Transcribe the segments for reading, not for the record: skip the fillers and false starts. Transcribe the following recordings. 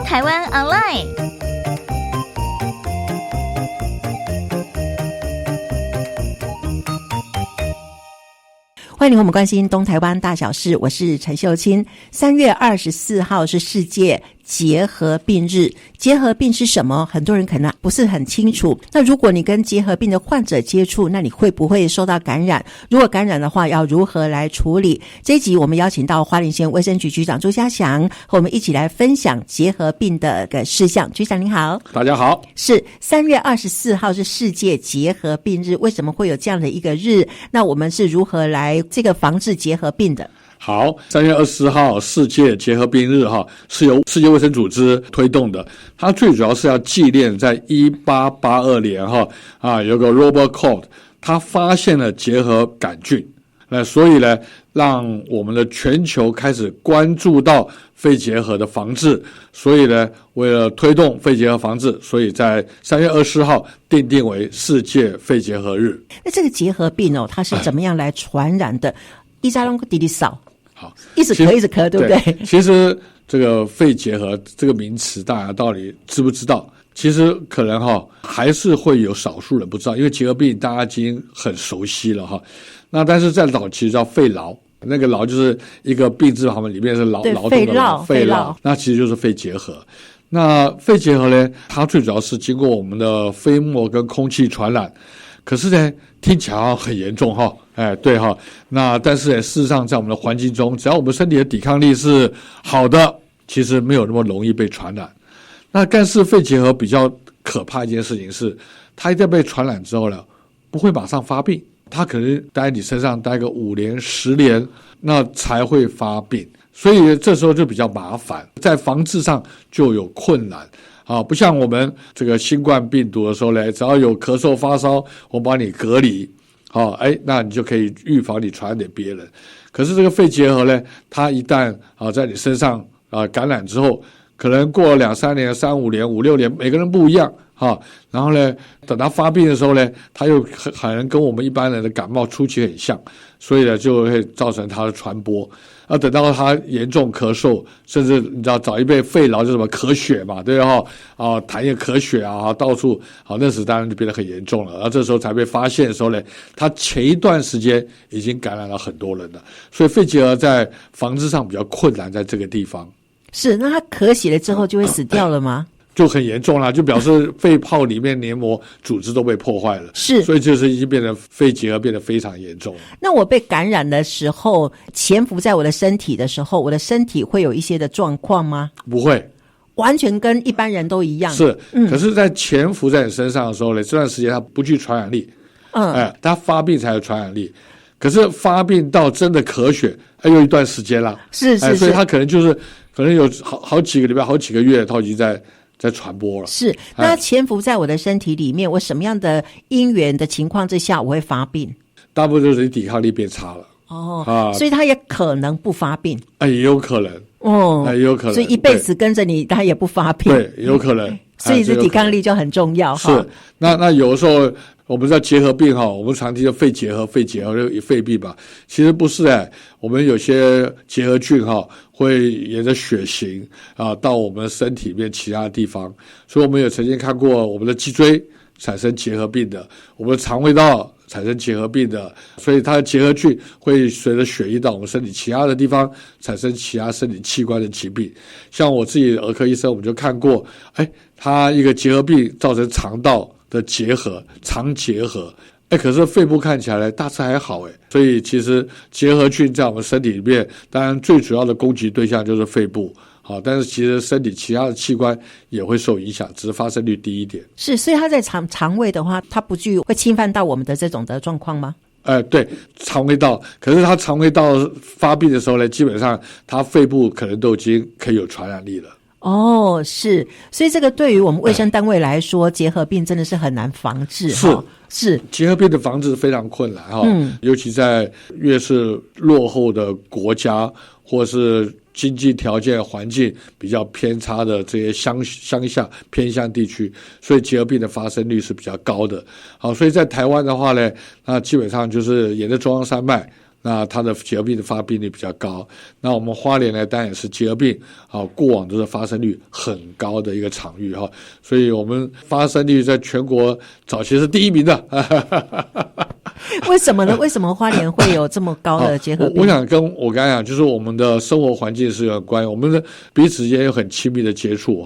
台湾 Online。欢迎我们关心东台湾大小事，我是陈秀清。3月24号是世界结核病日。结核病是什么？很多人可能不是很清楚。那如果你跟结核病的患者接触，那你会不会受到感染？如果感染的话，要如何来处理？这一集我们邀请到花莲县卫生局局长朱家祥和我们一起来分享结核病的事项。局长您好。大家好。是3月24号是世界结核病日，为什么会有这样的一个日？那我们是如何来这个防治结核病的？好，3月24号世界结核病日是由世界卫生组织推动的。它最主要是要纪念在1882年有个 Robert Koch 他发现了结核杆菌，那所以呢让我们的全球开始关注到肺结核的防治，所以呢为了推动肺结核防治，所以在3月24号定为世界肺结核日。那这个结核病它是怎么样来传染的？一家弄个滴滴扫，好，一直咳，对不对？其实这个肺结核这个名词，大家到底知不知道？其实可能还是会有少数人不知道，因为结核病大家已经很熟悉了那但是在早期叫肺痨，那个痨就是一个病字旁里面是劳动的痨，肺痨，那其实就是肺结核。那肺结核呢，它最主要是经过我们的飞沫跟空气传染，可是呢听起来很严重对那但是呢事实上在我们的环境中，只要我们身体的抵抗力是好的，其实没有那么容易被传染。那但是肺结核比较可怕一件事情是，它一旦被传染之后呢，不会马上发病，它可能待在你身上待个5年10年，那才会发病，所以这时候就比较麻烦，在防治上就有困难不像我们这个新冠病毒的时候呢，只要有咳嗽发烧，我把你隔离那你就可以预防你传染给别人。可是这个肺结核呢，它一旦在你身上感染之后，可能过了2、3年、3、5年、5、6年，每个人不一样然后呢，等他发病的时候呢，他又可能跟我们一般人的感冒初期很像，所以呢就会造成他的传播。等到他严重咳嗽，甚至你知道早一辈肺痨就什么咳血嘛，对痰液咳血到处那时当然就变得很严重了。然后这时候才被发现的时候呢，他前一段时间已经感染了很多人了，所以肺结核在防治上比较困难，在这个地方。是，那他咳血了之后就会死掉了吗？就很严重了，就表示肺泡里面黏膜组织都被破坏了，是，所以就是已经变得肺结核变得非常严重了。那我被感染的时候，潜伏在我的身体的时候，我的身体会有一些的状况吗？不会，完全跟一般人都一样。是，可是在潜伏在你身上的时候呢，这段时间它不具传染力，它发病才有传染力。可是发病到真的咳血，又一段时间了，是，所以它可能有好几个礼拜、好几个月，它已经在传播了。是，那潜伏在我的身体里面，我什么样的因缘的情况之下我会发病？大部分就是你抵抗力变差了。所以它也可能不发病。也有可能。也有可能。所以一辈子跟着你，它也不发病。对，有可能。所以这抵抗力就很重要。是，那有的时候我们知道结核病我们常听到肺结核就肺病吧，其实不是我们有些结核菌会沿着血型到我们身体里面其他的地方，所以我们也曾经看过我们的脊椎产生结核病的，我们的肠胃道产生结核病的，所以它的结核菌会随着血液到我们身体其他的地方产生其他身体器官的疾病。像我自己的儿科医生，我们就看过他一个结核病造成肠道的结核，肠结核可是肺部看起来大致还好所以其实结核菌在我们身体里面，当然最主要的攻击对象就是肺部但是其实身体其他的器官也会受影响，只是发生率低一点。是，所以它在肠胃的话，它不具会侵犯到我们的这种的状况吗？对，肠胃道，可是它肠胃道发病的时候呢，基本上它肺部可能都已经可以有传染力了。是，所以这个对于我们卫生单位来说，结核病真的是很难防治。是结核病的防治非常困难尤其在越是落后的国家，或是经济条件环境比较偏差的这些乡下偏乡地区，所以结核病的发生率是比较高的。所以在台湾的话呢，那基本上就是沿着中央山脉那它的结核病的发病率比较高。那我们花莲呢，当然也是结核病过往都是发生率很高的一个场域所以我们发生率在全国早期是第一名的。为什么呢？为什么花莲会有这么高的结核病？我想跟我刚才讲，就是我们的生活环境是有关系，我们的彼此之间有很亲密的接触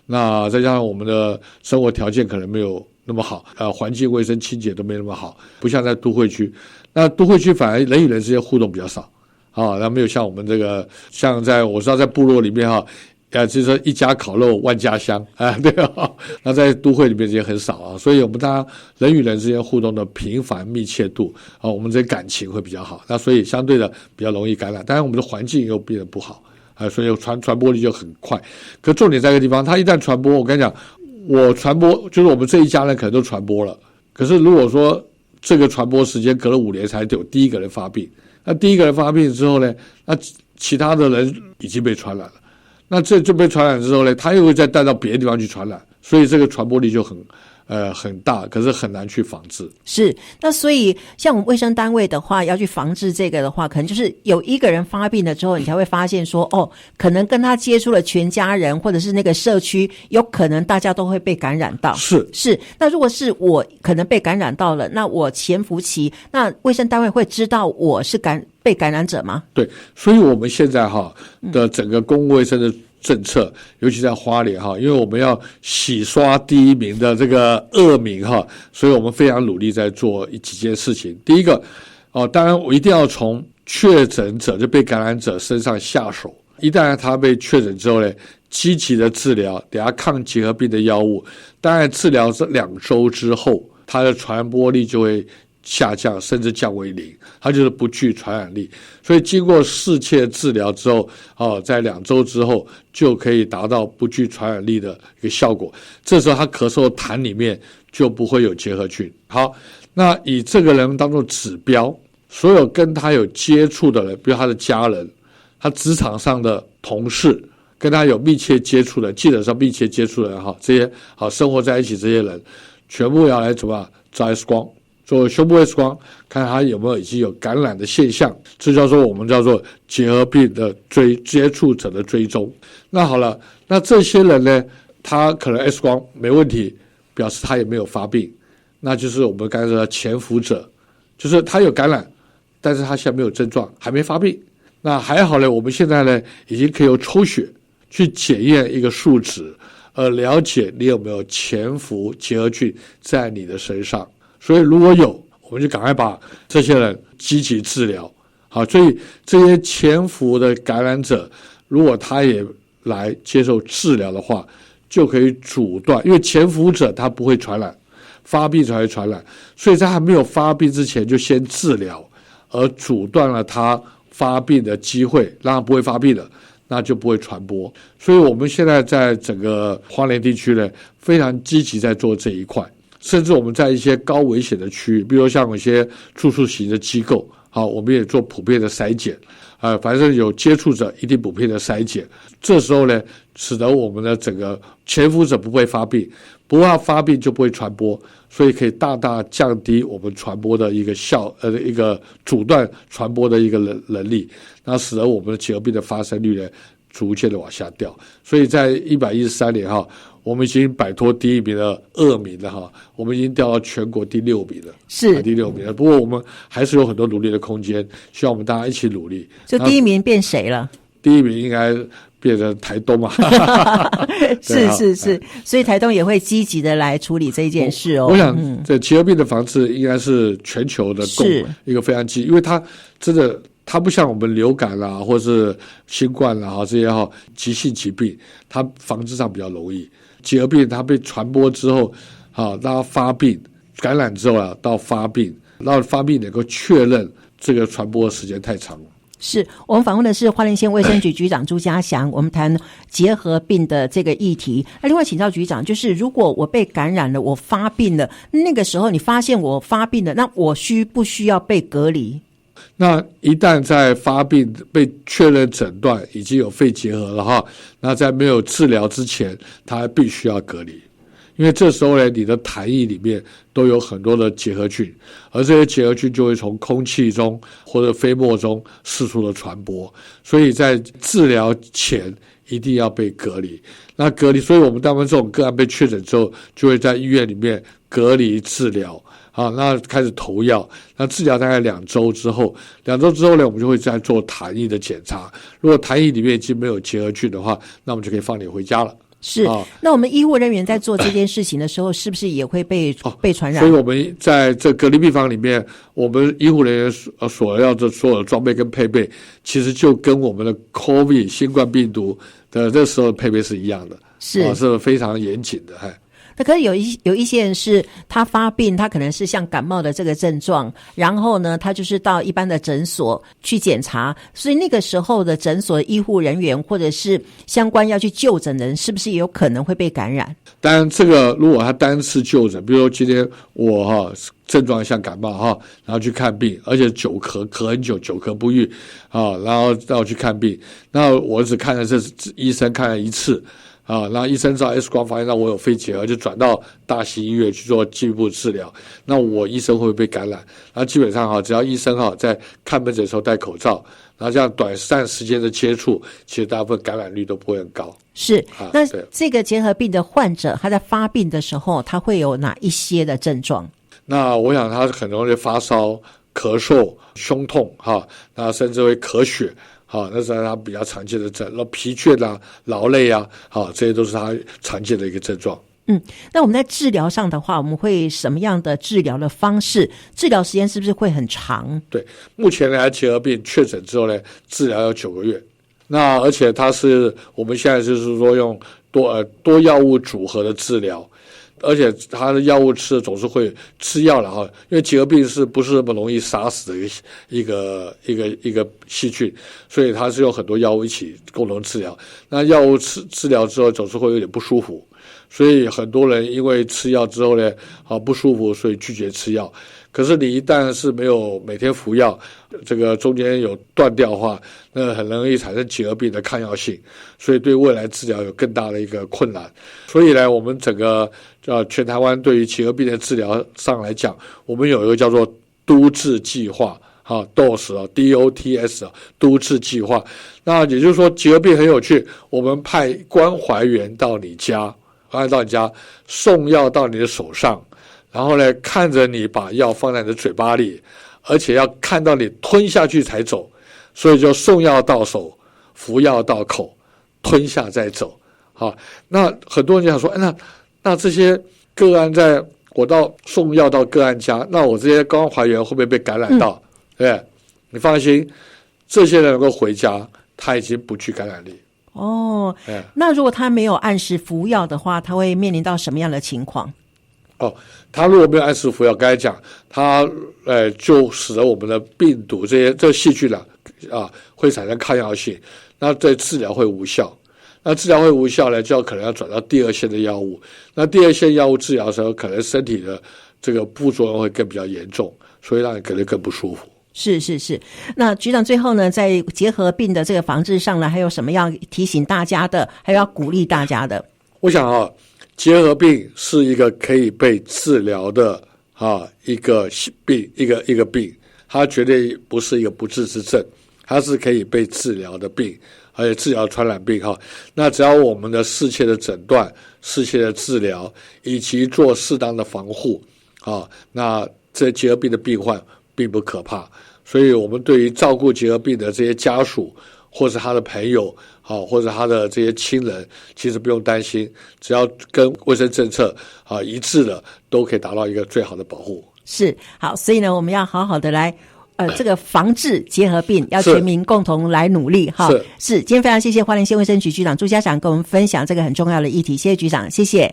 那再加上我们的生活条件可能没有那么好，环境卫生清洁都没那么好，不像在都会区。那都会区反而人与人之间互动比较少那没有像我们这个，像我知道在部落里面就是说一家烤肉万家香对那在都会里面也很少所以我们大家人与人之间互动的频繁密切度我们这感情会比较好，那所以相对的比较容易感染。当然我们的环境又变得不好所以传播力就很快。可重点在一个地方，它一旦传播，我跟你讲，我传播就是我们这一家人可能都传播了，可是如果说这个传播时间隔了5年才有第一个人发病，那第一个人发病之后呢，那其他的人已经被传染了，那这就被传染之后呢，他又会再带到别的地方去传染，所以这个传播力就很大，可是很难去防治。是，那所以像我们卫生单位的话，要去防治这个的话，可能就是有一个人发病了之后，你才会发现说，可能跟他接触了全家人，或者是那个社区，有可能大家都会被感染到。是。那如果是我可能被感染到了，那我潜伏期，那卫生单位会知道我是被感染者吗？对，所以我们现在的整个公共卫生的政策，尤其在花莲因为我们要洗刷第一名的这个恶名所以我们非常努力在做几件事情。第一个当然我一定要从确诊者就被感染者身上下手，一旦他被确诊之后呢，积极的治疗，给他抗结核病的药物，当然治疗这2周之后，它的传播力就会下降，甚至降为0，它就是不具传染力。所以经过适切治疗之后在2周之后就可以达到不具传染力的一个效果，这时候他咳嗽痰里面就不会有结核菌。好，那以这个人当作指标，所有跟他有接触的人，比如他的家人，他职场上的同事，跟他有密切接触的，记者上密切接触的人这些生活在一起这些人，全部要来怎么照 X 光，做胸部 X 光，看他有没有已经有感染的现象，这我们叫做结核病的接触者的追踪。那好了，那这些人呢，他可能 X 光没问题，表示他也没有发病，那就是我们刚才说的潜伏者，就是他有感染，但是他现在没有症状，还没发病。那还好呢，我们现在呢已经可以用抽血去检验一个数值，了解你有没有潜伏结核菌在你的身上。所以如果有，我们就赶快把这些人积极治疗。好，所以这些潜伏的感染者，如果他也来接受治疗的话，就可以阻断，因为潜伏者他不会传染，发病才会传染，所以在还没有发病之前就先治疗，而阻断了他发病的机会，让他不会发病了，那就不会传播。所以我们现在在整个花莲地区呢，非常积极在做这一块。甚至我们在一些高危险的区域，比如像有些住宿型的机构，我们也做普遍的筛检，反正有接触者一定普遍的筛检。这时候呢，使得我们的整个潜伏者不会发病，不怕发病就不会传播，所以可以大大降低我们传播的一个一个阻断传播的一个能力，那使得我们的结核病的发生率呢逐渐的往下掉。所以在113年我们已经摆脱第一名的恶名了我们已经掉到全国第6名了，是第6名了。不过我们还是有很多努力的空间，希望我们大家一起努力。就第一名变谁了？第一名应该变成台东嘛是，所以台东也会积极的来处理这一件事我想这结核病的防治应该是全球的一个非常积极，因为它真的它不像我们流感啦或是新冠啦这些急性疾病，它防治上比较容易。结核病它被传播之后让它发病感染之后到发病，到发病能够确认，这个传播的时间太长了。是我们访问的是花莲县卫生局局长朱家祥，我们谈结核病的这个议题。另外请教局长，就是如果我被感染了，我发病了，那个时候你发现我发病了，那我需不需要被隔离？那一旦在发病被确认诊断已经有肺结核了那在没有治疗之前，他必须要隔离，因因为这时候呢，你的痰液里面都有很多的结核菌，而这些结核菌就会从空气中或者飞沫中四处的传播，所以在治疗前一定要被隔离。那隔离，所以我们大部分这种个案被确诊之后，就会在医院里面隔离治疗。那开始投药，那治疗大概2周之后呢，我们就会再做痰液的检查。如果痰液里面已经没有结核菌的话，那我们就可以放你回家了。是，那我们医护人员在做这件事情的时候，是不是也会被传染？所以我们在这隔离病房里面，我们医护人员所要的所有的装备跟配备，其实就跟我们的 COVID 新冠病毒的这时候的配备是一样的，是非常严谨的。那可是有一些人是他发病，他可能是像感冒的这个症状，然后呢，他就是到一般的诊所去检查，所以那个时候的诊所的医护人员或者是相关要去就诊的人，是不是也有可能会被感染？当然，这个如果他单次就诊，比如说今天我症状像感冒然后去看病，而且久咳很久，久咳不愈然后让我去看病，那我只看了这医生看了1次。然后医生照 X 光发现到我有肺结核，就转到大型医院去做进一步治疗。那我医生会不会被感染？然后基本上只要医生在看门诊的时候戴口罩，然后这样短暂时间的接触，其实大部分感染率都不会很高。是，那这个结核病的患者，他在发病的时候，他会有哪一些的症状？那我想他很容易发烧、咳嗽、胸痛那甚至会咳血。那是他比较常见的症，疲倦啊、劳累啊，这些都是他常见的一个症状。那我们在治疗上的话，我们会什么样的治疗的方式？治疗时间是不是会很长？对，目前呢，结核病确诊之后呢，治疗要9个月。那而且我们现在就是说用多药物组合的治疗。而且他的药物吃的总是会吃药了因为结核病不是那么容易杀死的一个细菌，所以他是用很多药物一起共同治疗。那药物治疗之后总是会有点不舒服，所以很多人因为吃药之后呢不舒服，所以拒绝吃药。可是你一旦是没有每天服药，这个中间有断掉的话，那很容易产生结核病的抗药性，所以对未来治疗有更大的一个困难。所以呢，我们整个全台湾对于结核病的治疗上来讲，我们有一个叫做都治计划DOTS DOTS 都治计划。那也就是说，结核病很有趣，我们派关怀员到你家，送药到你的手上。然后呢，看着你把药放在你的嘴巴里，而且要看到你吞下去才走，所以就送药到手，服药到口，吞下再走。那很多人就想说，那这些个案我送药到个案家，那我这些关怀员会不会被感染到？对，你放心，这些人能够回家，他已经不具感染力。那如果他没有按时服药的话，他会面临到什么样的情况？他如果没有按时服药，刚才讲，他就使得我们的病毒这细菌会产生抗药性，那对治疗会无效。那治疗会无效呢，就可能要转到第2线的药物。那第2线药物治疗的时候，可能身体的这个副作用会更比较严重，所以让你可能更不舒服。是。那局长最后呢，在结核病的这个防治上呢，还有什么要提醒大家的，还有要鼓励大家的？我想结核病是一个可以被治疗的一个病，一个病，它绝对不是一个不治之症，它是可以被治疗的病，而且治疗传染病那只要我们的适切的诊断、适切的治疗，以及做适当的防护那这结核病的病患并不可怕。所以我们对于照顾结核病的这些家属，或是他的朋友或者他的这些亲人，其实不用担心，只要跟卫生政策一致的，都可以达到一个最好的保护。是，好，所以呢，我们要好好的来这个防治结核病，要全民共同来努力是。今天非常谢谢花莲县卫生局局长朱家祥跟我们分享这个很重要的议题，谢谢局长，谢谢。